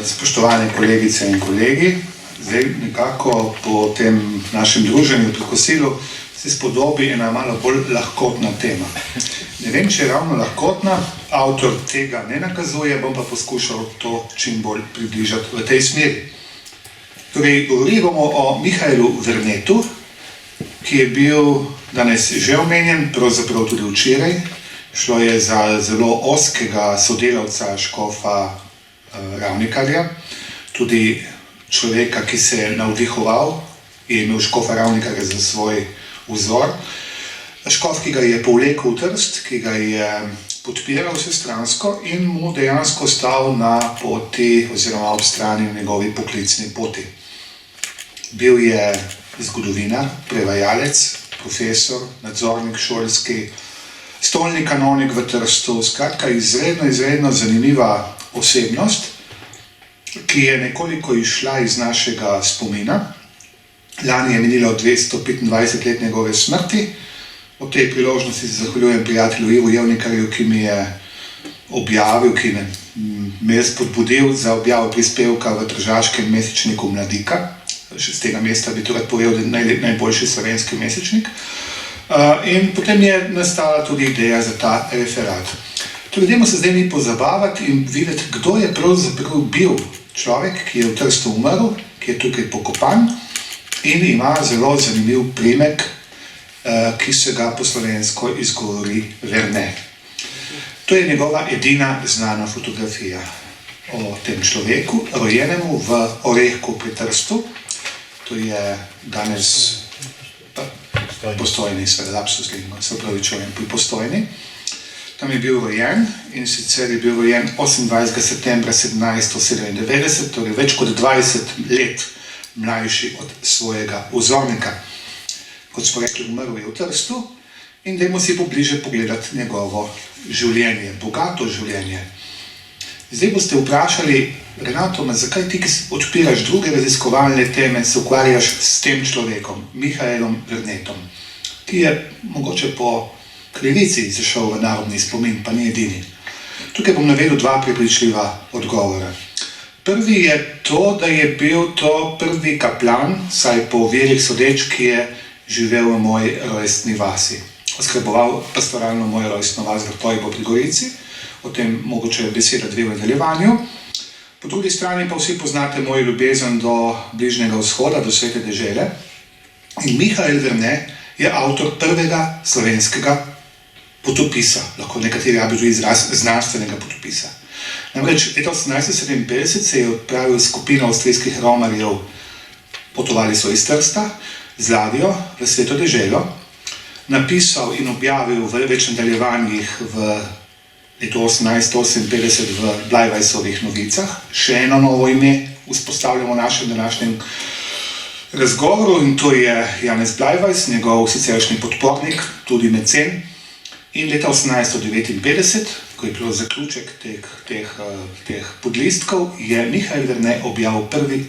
Spoštovane kolegice in kolegi, zdaj nekako po tem našem druženju pri kosilu se spodobi ena malo bolj lahkotna tema. Ne vem, če je ravno lahkotna, avtor tega ne nakazuje, bom pa poskušal to čim bolj približati v tej smeri. Torej, govorili bomo o Mihaelu Vernetu, ki je bil danes že omenjen, pravzaprav tudi včeraj. Šlo je za zelo ozkega sodelavca škofa Ravnikarja, tudi človeka, ki se je navdihoval in imel škofa Ravnikarja za svoj vzor. Škof, ki ga je povlekel v Trst, ki ga je podpiral vsestransko in mu dejansko stal na poti oziroma ob strani v njegovi poklicni poti. Bil je zgodovinar, prevajalec, profesor, nadzornik šolski, stolni kanonik v Trstu, skratka izredno zanimiva osebnost, ki je nekoliko izšla iz našega spomina. Lani je minilo 225 let njegove smrti. Ob tej priložnosti se zahvaljujem prijatelju Ivu Jevnikarju, ki mi je objavil, ki me je spodbudil za objavo prispevka v tržaškem mesečniku Mladika. Z tega mesta bi tudi povedal, da je najboljši slovenski mesečnik. In potem je nastala tudi ideja za ta referat. Torej, dajmo se zdaj mi pozabavati in videti, kdo je pravzaprav bil človek, ki je v Trstu umrl, ki je tukaj pokopan in ima zelo zanimiv priimek, ki se ga po slovensko izgovori Verne. To je njegova edina znana fotografija o tem človeku, rojenemu v Orehku pri Trstu. To je danes Postojni, seveda lapsus lingo, se upravičujem, pri Postojni. Tam je bil rojen in sicer je bil rojen 28. septembra 1797, torej več kot 20 let mlajši od svojega vzornika. Kot smo rekli, umrl je v Trstu in dajmo si pobliže pogledati njegovo življenje, bogato življenje. Zdaj boste vprašali, Renato, zakaj ti, ki odpiraš druge raziskovalne teme, se ukvarjaš s tem človekom, Mihaelom Vernetom, ki je mogoče po krivici zašel v narodni spomin, pa ni edini. Tukaj bom navedel dva prepričljiva odgovora. Prvi je to, da je bil to prvi kaplan, saj po verih sodeč, ki je živel v moji rojstni vasi. Oskrboval pastoralno mojo rojstno vas v Tojbo pri Gorici, o tem mogoče beseda dve v nadaljevanju. Po drugi strani pa vsi poznate moj ljubezen do Bližnjega vzhoda, do Svete dežele. In Mihael Verne je avtor prvega slovenskega potopisa, lahko nekateri rabijo tudi izraz znanstvenega potopisa. Namreč leta 1857 se je odpravil skupina avstrijskih romarjev, potovali so iz Trsta z ladjo v Sveto deželo, napisal in objavil v več nadaljevanjih v leto 1858 v Blajvajsovih novicah. Še eno novo ime vzpostavljamo v našem današnjem razgovoru in to je Janez Blajvajs, njegov siceršnji podpornik, tudi mecen. In leta 1859, ko je bilo zaključek teh podlistkov, je Mihael Verne objavil prvi,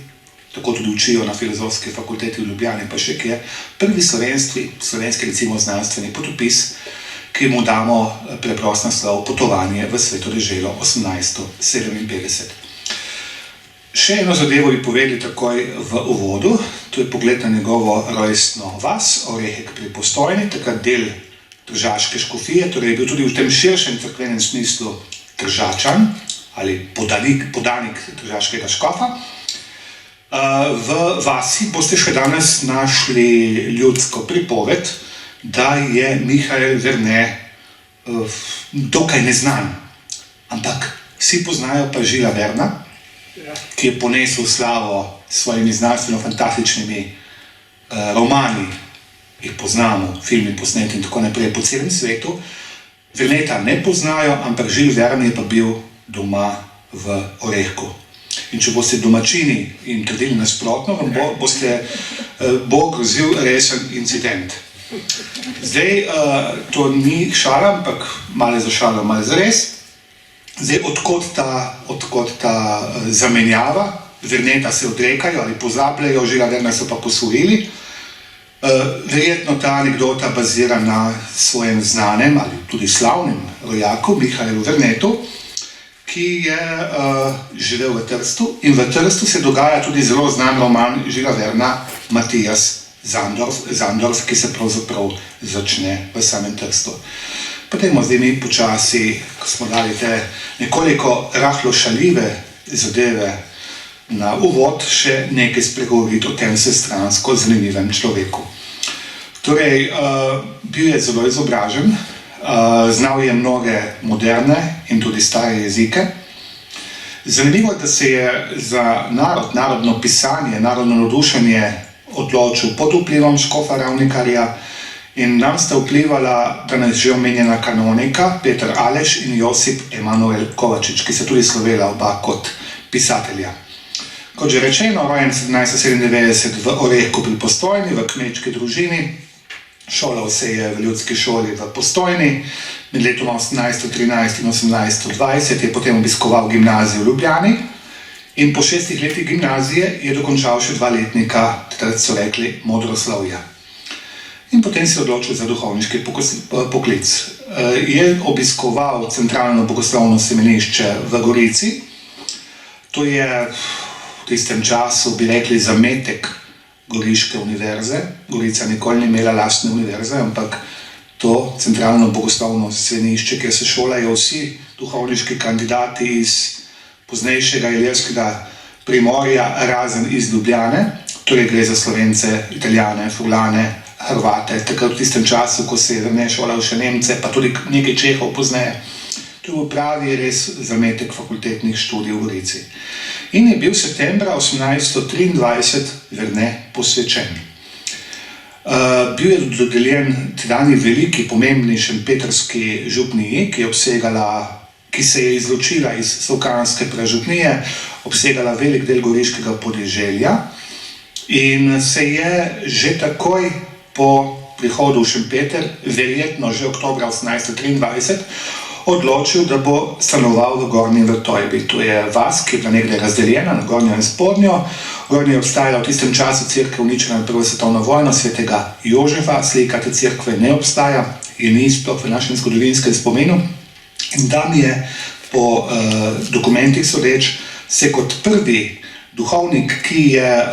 tako tudi učijo na Filozofski fakulteti v Ljubljani, pa še kje, prvi slovenski recimo znanstveni potopis, ki mu damo preprost naslov Potovanje v Sveto deželo 1857. Še eno zadevo bi povedali takoj v uvodu, to je pogled na njegovo rojstno vas, Orehek pri Postojni, takrat del tržaške škofije, torej je bil tudi v tem širšem cerkvenem smislu tržačan ali podanik tržaškega škofa. V vasi boste še danes našli ljudsko pripoved, da je Mihael Verne dokaj neznan, ampak vsi poznajo pa Žila Verna, ki je ponesel slavo s svojimi znanstveno-fantastičnimi romani, jih poznamo, filmi posneti in tako naprej po celem svetu. Verneta ne poznajo, ampak Žil Vern je pa bil doma v Orehku. In če boste domačini in trdili nasprotno, vam bo grozil resen incident. Zdaj, to ni šala, ampak malo za šalo, malo za res. Zdaj, odkot ta zamenjava, Verneta se odrekajo ali pozabljajo, Žila Verna so pa posvojili. Verjetno ta anekdota bazira na svojem znanem ali tudi slavnem rojaku Mihaelu Vernetu, ki je živel v Trstu, in v Trstu se dogaja tudi zelo znan roman Žila Verna Matijas Zandorf, ki se pravzaprav začne v samem Trstu. Potem zdaj mi počasi, ko smo dali te nekoliko rahlo šaljive zadeve na uvod, še nekaj spregovoriti o tem vsestransko zanimivem človeku. Torej, bil je zelo izobražen, znal je mnoge moderne in tudi stare jezike. Zanimivo je, da se je za narodno pisanje, narodno navdušenje odločil pod vplivom škofa Ravnikarja in nam sta vplivala danes že omenjena kanonika Peter Aleš in Josip Emanuel Kovačič, ki sta tudi slovela oba kot pisatelja. Kot že rečeno, rojen 1797 v Orehku pri Postojni, v kmečki družini. Šolal se je v ljudski šoli v Postojni, med letoma 1813 in 1820 je potem obiskoval gimnazijo v Ljubljani in po 6 letih gimnazije je dokončal še 2 letnika, takrat so rekli modroslovja. In potem se je odločil za duhovniški poklic. Je obiskoval centralno bogoslovno semenišče v Gorici, to je v tistem času, bi rekli, zametek Goriške univerze. Gorica nikoli ni imela lastne univerze, ampak to centralno bogoslovno semenišče, kjer se šolajo vsi duhovniški kandidati iz poznejšega ilirskega primorja, razen iz Ljubljane. Torej gre za Slovence, Italijane, Furlane, Hrvate, takrat v tistem času, ko se je Verne šolal še Nemce, pa tudi nekaj Čehov pozneje. To je bil pravi res zametek fakultetnih študij v Gorici. In je bil septembra 1823 Verne posvečen. Bil je dodeljen tedanji veliki, pomembni šempetrski župniji, ki se je izločila iz Solkanske pražupnije, obsegala velik del goriškega podeželja in se je že takoj po prihodu v Šempeter, verjetno že oktobra 1823, odločil, da bo stanoval v Gornji Vrtojbi. To je vas, ki je bila nekdaj razdeljena na Gornjo in Spodnjo. Gornja je obstajala v tistem času cerkev uničena na Prvo svetovno vojno svetega Jožefa, slika te cerkve ne obstaja, je ni sploh v našem zgodovinskem spomenu. In tam je po dokumentih sodeč se kot prvi duhovnik, ki je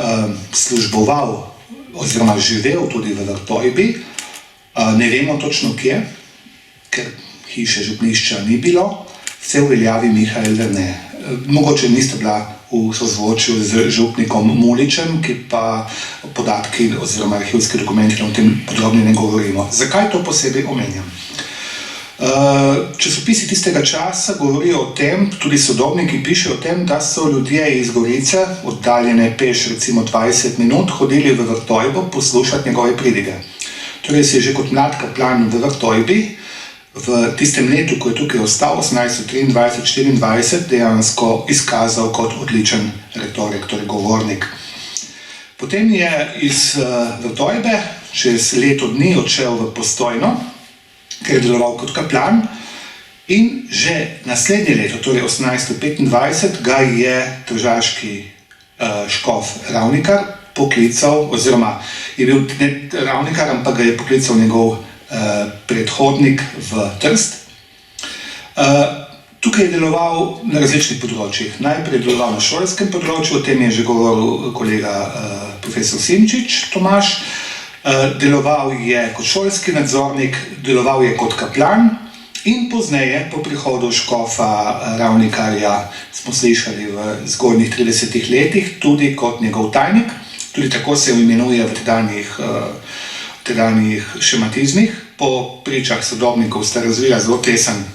služboval oziroma živel tudi v Vrtojbi, ne vemo točno kje, ker hiše župnišča ni bilo, se uveljavi Mihael Verne. Mogoče niste bila v sozvočju z župnikom Muličem, ki pa podatki oziroma arhivski dokumenti o tem podrobno ne govorimo. Zakaj to posebej omenjam? Časopisi tistega časa govorijo o tem, tudi sodobniki pišejo o tem, da so ljudje iz Gorice, oddaljene peš recimo 20 minut, hodili v Vrtojbo poslušati njegove pridige. Torej se je že kot mlad kaplan v Vrtojbi v tistem letu, ko je tukaj ostal, 1823-24, dejansko izkazal kot odličen retorik, torej govornik. Potem je iz Vrtojbe čez leto dni odšel v Postojno, ker je deloval kot kaplan, in že naslednje leto, torej 1825, ga je tržaški škof Ravnikar poklical, oziroma je bil ne Ravnikar, ampak ga je poklical njegov predhodnik v Trst. Tukaj je deloval na različnih področjih. Najprej je deloval na šolskem področju, o tem je že govoril kolega profesor Simčič Tomaž. Deloval je kot šolski nadzornik, deloval je kot kaplan in pozneje, po prihodu škofa Ravnikarja, smo slišali v zgodnjih 30 letih, tudi kot njegov tajnik. Tudi tako se imenuje v tedanjih šematizmih. Po pričah sodobnikov sta razvila zelo tesen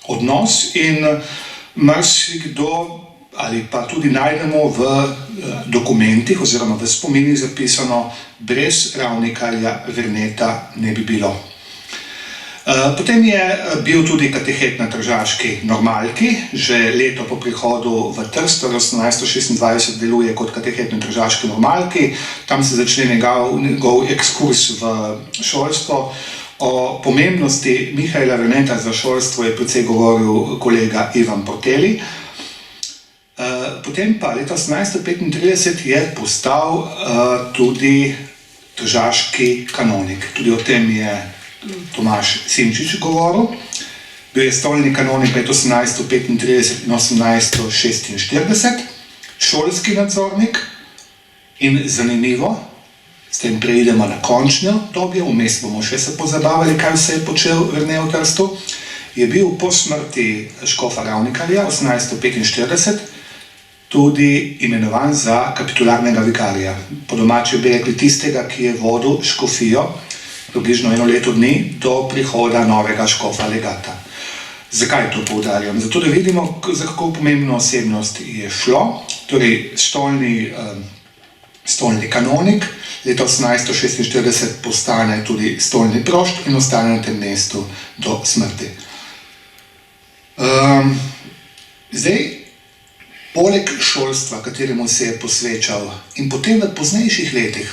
odnos in marsikdo ali pa tudi najdemo v dokumentih oziroma v spominih zapisano, brez Ravnikarja Verneta ne bi bilo. Potem je bil tudi katehet na tržaški normalki, že leto po prihodu v Trst, 1826 deluje kot katehet na tržaški normalki, tam se začne njegov ekskurs v šolstvo. O pomembnosti Mihaela Verneta za šolstvo je precej govoril kolega Ivan Porteli. Potem pa leta 1835 je postal tudi tržaški kanonik. Tudi o tem je Tomaž Simčič govoril. Bil je stolni kanonik med 1835 in 1846, šolski nadzornik in zanimivo, s tem preidemo na končno dobje, vmes bomo še se pozabavali, kaj vse je počel Vernet v Trstu, je bil po smrti škofa Ravnikarja 1845 tudi imenovan za kapitularnega vikarja. Po domače bi rekli tistega, ki je vodil škofijo približno 1 leto dni do prihoda novega škofa legata. Zakaj to poudarjam? Zato, da vidimo, za kako pomembno osebnost je šlo. Torej, stolni kanonik, leta 1846 postane tudi stolni prošt in ostane na tem mestu do smrti. Zdaj, poleg šolstva, kateremu se je posvečal, in potem v poznejših letih,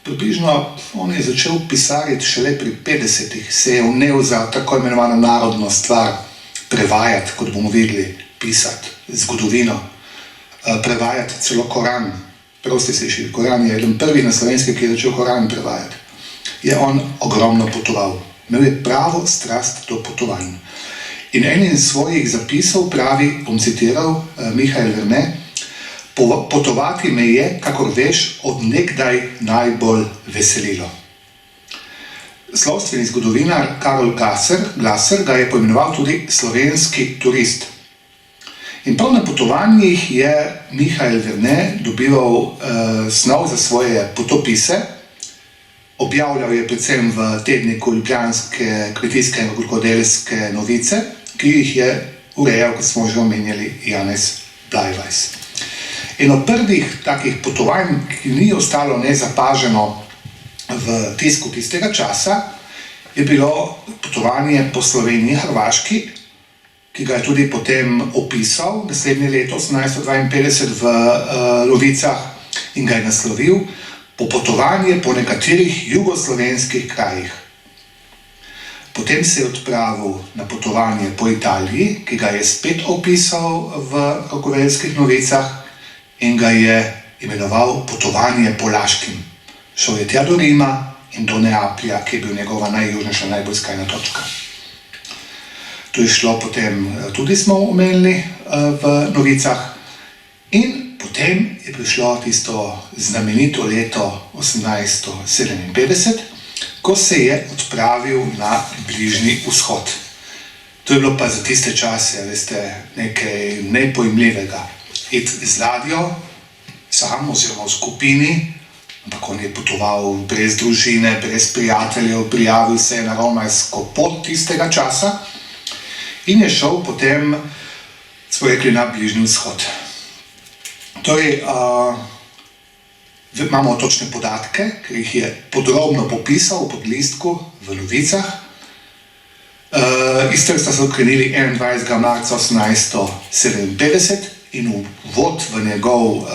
približno on je začel pisariti šele pri 50-ih, se je vnel za tako imenovano narodno stvar, prevajati, kot bomo videli, pisati zgodovino, prevajati celo Koran. Prav ste slišali, Koran je eden prvih na slovenski, ki je začel Koran prevajati. Je on ogromno potoval. Imel je pravo strast do potovanj. In en svojih zapisov pravi, bom citiral Mihael Vernet, potovati me je, kakor veš, od nekdaj najbolj veselilo. Slovstveni zgodovinar Karol Glaser ga je poimenoval tudi slovenski turist. In prav na potovanjih je Mihael Vernet dobival snov za svoje potopise, objavljal je predvsem v tedniku Ljubljanske kmetijske in rokodelske novice, ki jih je urejal, kot smo že omenjali, Janez Blajvajs. Eno prvih takih potovanj, ki ni ostalo nezapaženo v tisku tistega časa, je bilo potovanje po Sloveniji in Hrvaški, ki ga je tudi potem opisal naslednje leto 1852 v Novicah in ga je naslovil Popotovanje po nekaterih jugoslovenskih krajih. Potem se je odpravil na potovanje po Italiji, ki ga je spet opisal v rokodelskih novicah in ga je imenoval Potovanje po Laškem. Šel je tja do Rima in do Neaplja, ki je bil njegova najjužnejša, najbolj skrajna točka. To je šlo potem, tudi smo omenili v novicah. In potem je prišlo tisto znamenito leto 1857, ko se je odpravil na Bližnji vzhod. To je bilo pa za tiste čase, veste, nekaj nepojmljivega. Iti z ladjo, sam oziroma v skupini, ampak on je potoval brez družine, brez prijateljev, prijavil se je na romarsko pot tistega časa in je šel potem, smo rekli, na Bližnji vzhod. Torej, imamo točne podatke, ker jih je podrobno popisal v podlistku v Novicah. Iz Trsta so krenili 21. marca 1857 in uvod v njegov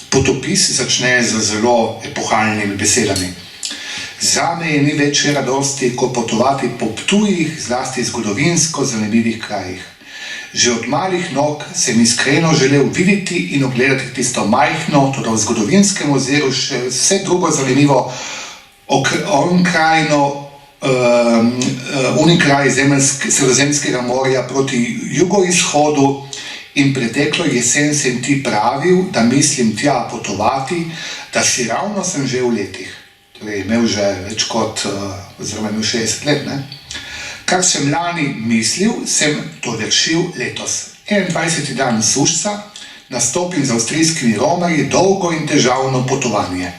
potopis začne z zelo epohalnimi besedami. Zame je ni večje radosti, ko potovati po Ptujih, zlasti zgodovinsko zanimivih krajih. Že od malih nog sem iskreno želel videti in ogledati tisto majhno, tudi v zgodovinskem oziru še vse drugo zanimivo unikraj Sredozemskega morja proti jugoizhodu in preteklo jesen sem ti pravil, da mislim tja potovati, da si ravno sem že v letih. Torej, imel že več kot, oziroma imel 60 let, ne? Kar sem lani mislil, sem to vršil letos. 21. dan sušca, nastopim z avstrijskimi romarji dolgo in težavno potovanje.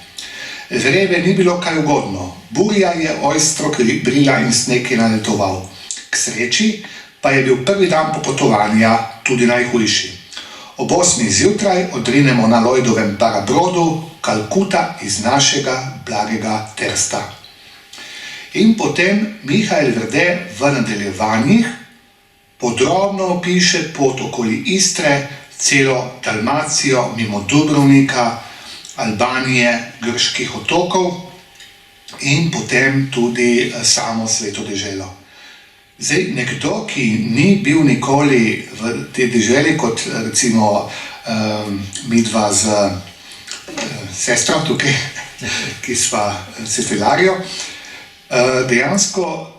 Vreme ni bilo kaj ugodno, burja je ojstro brila in sneg je naletoval. K sreči pa je bil prvi dan popotovanja tudi najhujši. Ob 8. zjutraj odrinemo na Lloydovem parabrodu Kalkuta iz našega blagega Trsta. In potem Mihael Vernet v nadaljevanjih podrobno opiše pot okoli Istre, celo Dalmacijo, mimo Dubrovnika, Albanije, grških otokov in potem tudi samo Sveto deželo. Zdaj, nekdo, ki ni bil nikoli v tej deželi, kot recimo midva z sestro tukaj, ki sva sestelarijo, dejansko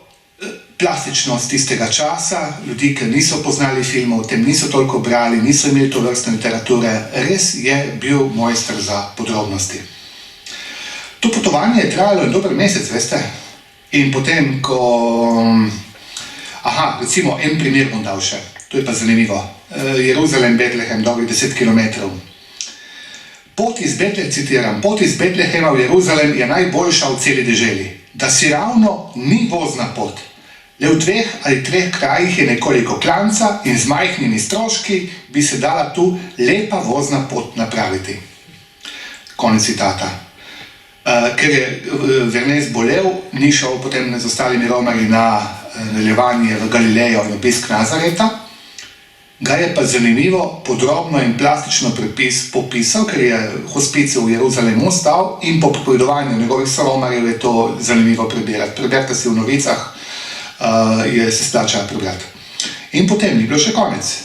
plastičnost tistega časa, ljudi, ki niso poznali filmov, o tem niso toliko brali, niso imeli to vrstne literature, res je bil mojster za podrobnosti. To potovanje je trajalo en dober mesec, veste, in potem, recimo en primer bom dal še, to je pa zanimivo, Jeruzalem, Betlehem, dobrih 10 kilometrov. Pot iz Betlehema v Jeruzalem je najboljša v celi deželi, da si ravno ni vozna pot. Le v 2 ali 3 krajih je nekoliko klanca in z majhnimi stroški bi se dala tu lepa vozna pot napraviti. Konec citata. Ker je Vernet zbolel, ni šel potem z ostalimi romarji na nadaljevanje v Galilejo in obisk Nazareta, ga je pa zanimivo, podrobno in plastično popisal, ker je hospicij v Jeruzalemu ostal in po pripovedovanju njegovih soromarjev je to zanimivo preberati. Preberite si v novicah, se splača prebrati. In potem ni bilo še konec.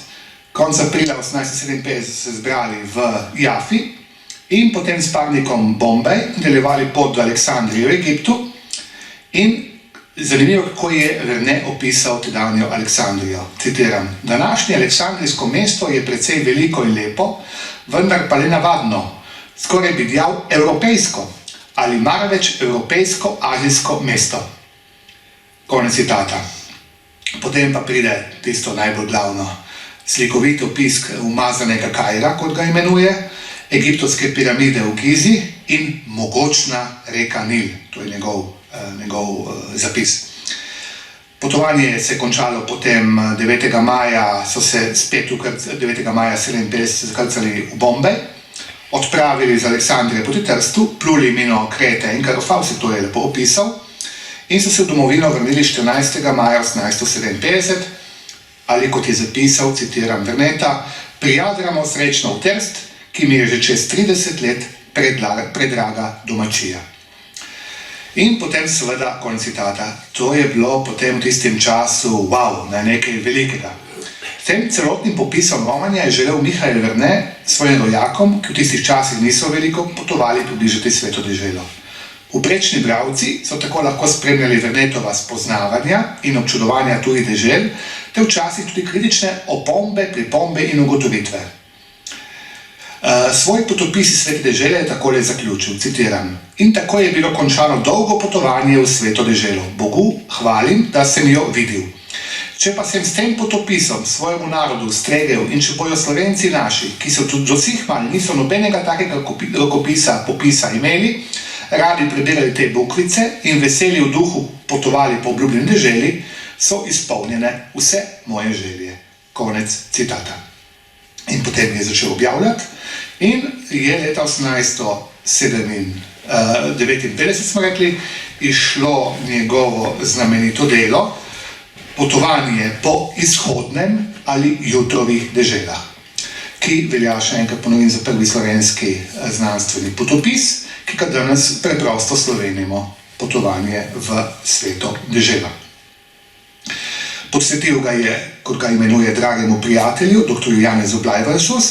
Konec aprila 1857 se zbrali v Jafi in potem s parnikom Bombaj nadaljevali pot do Aleksandrije v Egiptu in zanimivo, kako je Vernet opisal tedanjo Aleksandrijo. Citiram: današnje aleksandrijsko mesto je precej veliko in lepo, vendar pa le navadno, skoraj bi dejal evropejsko ali marveč evropejsko-azijsko mesto. Konec citata. Potem pa pride tisto najbolj glavno, slikovit opis umazanega Kaira, kot ga imenuje, egiptovske piramide v Gizi in mogočna reka Nil, to je njegov zapis. Potovanje se je končalo potem 9. maja, so se spet 9. maja 1957 zakrcali v Bombaj, odpravili z Aleksandrije proti Trstu, pluli mimo Krete in Karofa, vse to je lepo opisal, in so se v domovino vrnili 14. maja 1857, ali kot je zapisal, citiram Verneta, prijadramo srečno v Trst, ki mi je že čez 30 let predraga domačija. In potem seveda, konec citata, to je bilo potem v tistem času, nekaj velikega. S tem celotnim popisom romanja je želel Mihael Vernet svojim rojakom, ki v tistih časih niso veliko potovali, približati sveto deželo. Vprečni bralci so tako lahko spremljali Vernetova spoznavanja in občudovanja tujih dežel, te včasih tudi kritične opombe, pripombe in ugotovitve. Svoj potopis iz svete dežele je takole zaključil, citiram: in tako je bilo končano dolgo potovanje v sveto deželo. Bogu hvalim, da sem jo videl. Če pa sem s tem potopisom svojemu narodu stregel in če bojo Slovenci naši, ki so tudi do vseh manj niso nobenega takega popisa imeli, radi preberali te bukvice in veseli v duhu potovali po obljubljeni deželi, so izpolnjene vse moje želje. Konec citata. In potem je začel objavljati in je leta 1859, smo rekli, išlo njegovo znamenito delo Potovanje po izhodnem ali jutrovih deželah, ki velja, še enkrat ponovim, za prvi slovenski znanstveni potopis, ki ga danes preprosto slovenimo, Potovanje v sveto deželo. Posvetil ga je, kot ga imenuje, dragemu prijatelju, dr. Janezu Bleiberšus,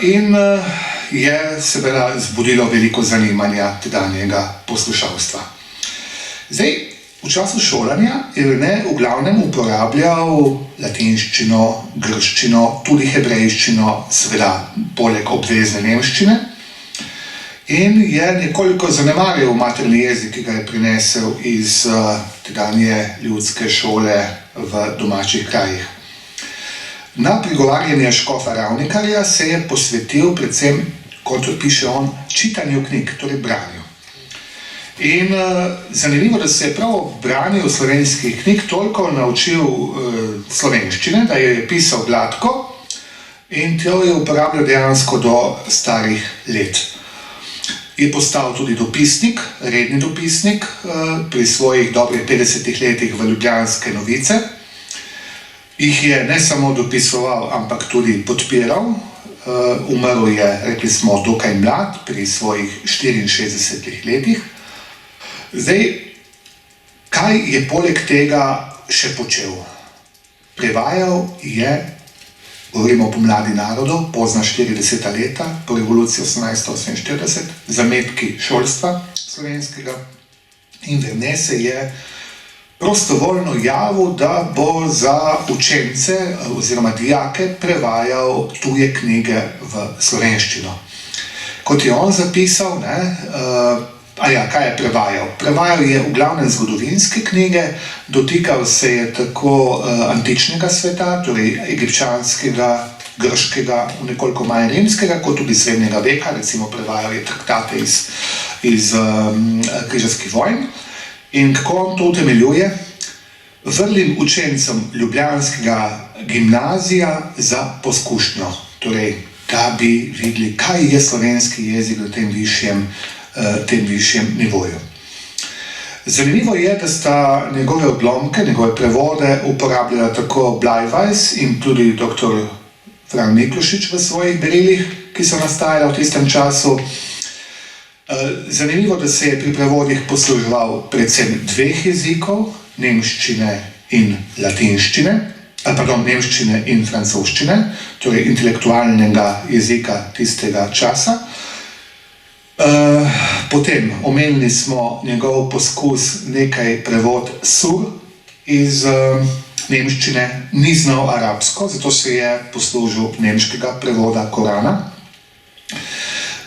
in je seveda zbudilo veliko zanimanja tedanjega poslušalstva. Zdaj, v času šolanja je Vernet v glavnem uporabljal latinščino, grščino, tudi hebrejščino, seveda poleg obvezne nemščine, in je nekoliko zanemarjal materni jezik, ki ga je prinesel iz tedanje ljudske šole v domačih krajih. Na prigovarjanje škofa Ravnikarja se je posvetil predvsem, kot piše on, čitanju knjig, torej branju. In zanimivo, da se je prav branil slovenskih knjig toliko naučil slovenščine, da je pisal gladko in to je uporabljal dejansko do starih let. Je postal tudi dopisnik, redni dopisnik, pri svojih dobrih 50 letih v Ljubljanske novice. Jih je ne samo dopisoval, ampak tudi podpiral. Umrl je, rekli smo, dokaj mlad, pri svojih 64 letih. Zdaj, kaj je poleg tega še počel? Prevajal je, govorimo o Pomladi narodov, pozna 40. leta, po revoluciji 1848, zametki šolstva slovenskega, in Vernet se je prostovoljno javil, da bo za učence oziroma dijake prevajal tuje knjige v slovenščino. Kot je on zapisal, kaj je prevajal? Prevajal je v glavnem zgodovinske knjige, dotikal se je tako antičnega sveta, torej egipčanskega, grškega, nekoliko manj rimskega, kot tudi srednjega veka, recimo prevajal je traktate iz križarskih vojn. In kako on to utemeljuje? Vrlim učencem ljubljanskega gimnazija za poskušnjo, torej, da bi videli, kaj je slovenski jezik na tem višjem nivoju. Zanimivo je, da sta njegove odlomke, njegove prevode uporabljala tako Bleiweiss in tudi dr. Fran Miklošič v svojih berilih, ki so nastajala v tistem času. Zanimivo, da se je pri prevodih posluževal predvsem dveh jezikov, nemščine in latinščine, nemščine in francoščine, torej intelektualnega jezika tistega časa. Potem omenili smo njegov poskus nekaj prevod sur iz nemščine, ni znal arabsko, zato se je poslužil nemškega prevoda Korana.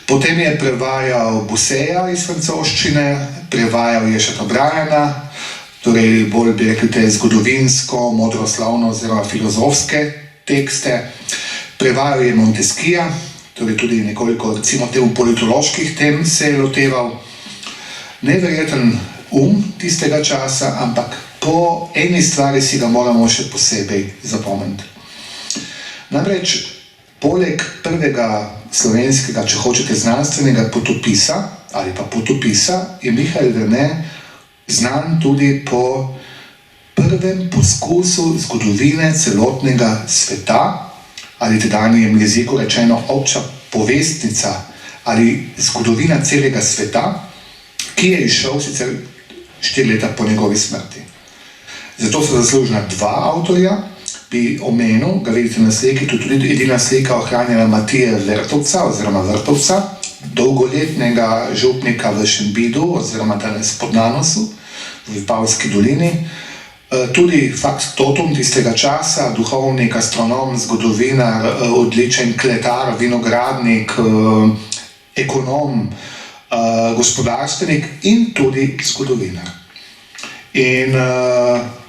Potem je prevajal Buseja iz francoščine, prevajal je Chateaubrianda, torej bolj bi rekli te zgodovinsko, modroslovno oziroma filozofske tekste. Prevajal je Montesquieja, torej tudi nekoliko recimo politoloških tem se je loteval. Neverjeten tistega časa, ampak po eni stvari si ga moramo še posebej zapomniti. Namreč, poleg prvega slovenskega, če hočete, znanstvenega potopisa ali pa potopisa, je Mihael Verne znan tudi po prvem poskusu zgodovine celotnega sveta, ali tedanjem jeziku rečeno obča povestnica ali zgodovina celega sveta, ki je izšel sicer 4 leta po njegovi smrti. Zato so zaslužna dva avtorja, bi omenil, ga vidite na sliki, tudi edina slika ohranjena Matije Vrtovca, dolgoletnega župnika v Šentvidu oziroma danes Podnanosu v Vipavski dolini. Tudi factotum tistega časa, duhovnik, astronom, zgodovinar, odličen kletar, vinogradnik, ekonom, gospodarstvenik in tudi zgodovinar. In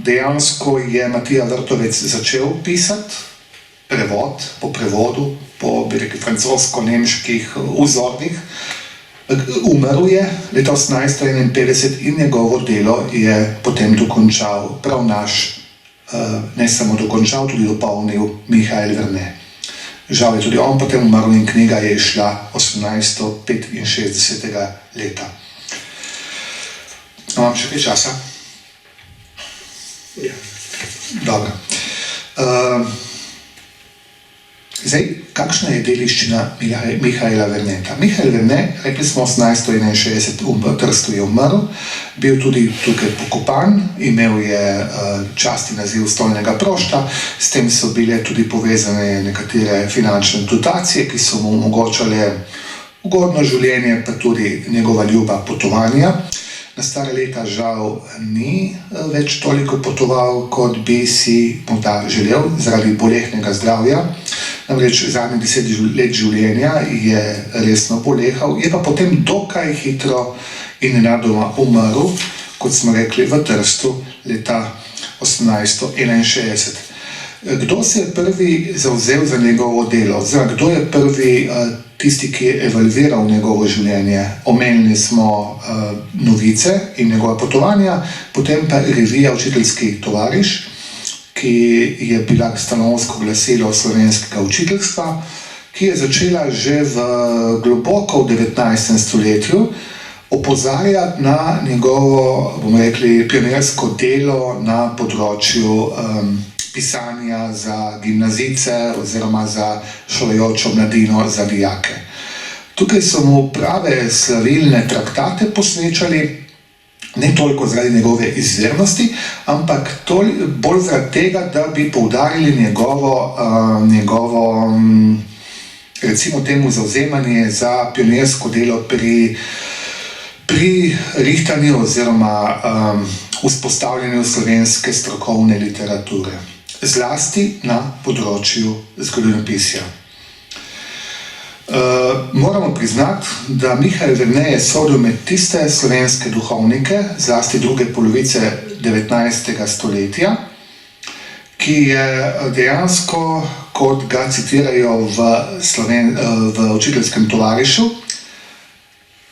dejansko je Matija Vrtovec začel pisati prevod po prevodu, po francosko-nemških vzorih. Umrl je leta 1851 in njegovo delo je potem dokončal prav naš, ne samo dokončal, tudi dopolnil Mihael Verne. Žal je tudi on potem umrl in knjiga je išla 1865. leta. Imam še kaj časa? Ja. Dobro. Zdaj, kakšna je dediščina Mihaela Verneta? Mihael Verne, rekli smo 1861 v Trstu je umrl, bil tudi tukaj pokopan, imel je častni naziv stolnega prošta, s tem so bile tudi povezane nekatere finančne dotacije, ki so mu omogočale ugodno življenje, pa tudi njegova ljuba potovanja. Na stare leta žal ni več toliko potoval, kot bi si morda želel, zaradi bolehnega zdravja. Namreč zadnjih 10 let življenja je resno bolehal, je pa potem dokaj hitro in nenadoma umrl, kot smo rekli, v Trstu leta 1861. Kdo se je prvi zavzel za njegovo delo? Kdo je prvi tisti, ki je evalviral njegovo življenje? Omenili smo novice in njegove potovanja, potem pa revija Učiteljski tovariš, ki je bila stanovsko glasilo slovenskega učiteljstva, ki je začela že globoko v 19. stoletju opozarjati na njegovo, bomo rekli, pionirsko delo na področju pisanja za gimnazijce oziroma za šolajočo mladino, za dijake. Tukaj so mu prave slavilne traktate posvečali, ne toliko zaradi njegove izvirnosti, ampak bolj zaradi tega, da bi poudarili njegovo recimo temu zavzemanje za pionirsko delo pri pri rihtanju oziroma vzpostavljanju slovenske strokovne literature, zlasti na področju zgodovinopisja. Moramo priznati, da Mihael Verne je sodil med tiste slovenske duhovnike, zlasti druge polovice 19. stoletja, ki je dejansko, kot ga citirajo v Učiteljskem tovarišu,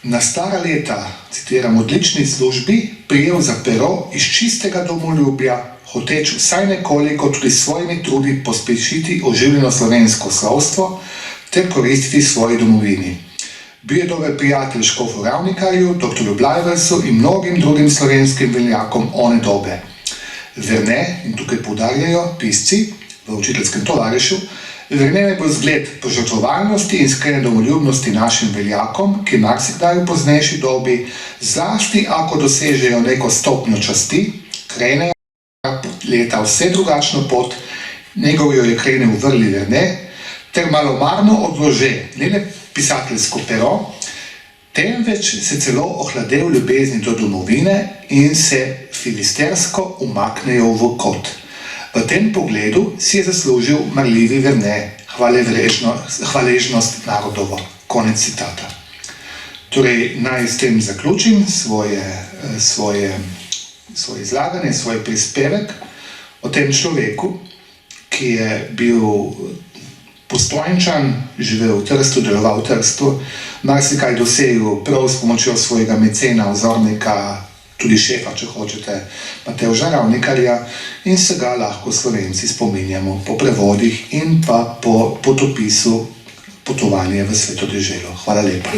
na stara leta, citiram, odlični službi, prijel za pero iz čistega domoljubja, hoteč vsaj nekoliko tudi s svojimi trudi pospešiti oživljeno slovensko slovstvo ter koristiti svoji domovini. Bil je dober prijatelj škofu Ravnikarju, doktorju Blajversu in mnogim drugim slovenskim veljakom one dobe. Verne, in tukaj poudarjajo pisci v Učiteljskem tovarišu, Verne je bil zgled požrtvovalnosti in iskrene domoljubnosti našim veljakom, ki marsikdaj v poznejši dobi, zlasti ako dosežejo neko stopnjo časti, krenejo leta vse drugačno pot, njegov jo je krenil vrli Verne, ter malomarno odlože ne le pisateljsko pero, temveč se celo ohladel ljubezni do domovine in se filistersko umaknejo v kot. V tem pogledu si je zaslužil marljivi Verne hvaležnost narodovo. Konec citata. Torej, naj s tem zaključim svoje izlaganje, svoj prispevek o tem človeku, ki je bil Postojnčan, živel v Trstu, deloval v Trstu, marsikaj dosegel prav s pomočjo svojega mecena, vzornika, tudi šefa, če hočete, Matevža Ravnikarja, in se ga lahko Slovenci spominjamo po prevodih in pa po potopisu Potovanje v sveto deželo. Hvala lepa.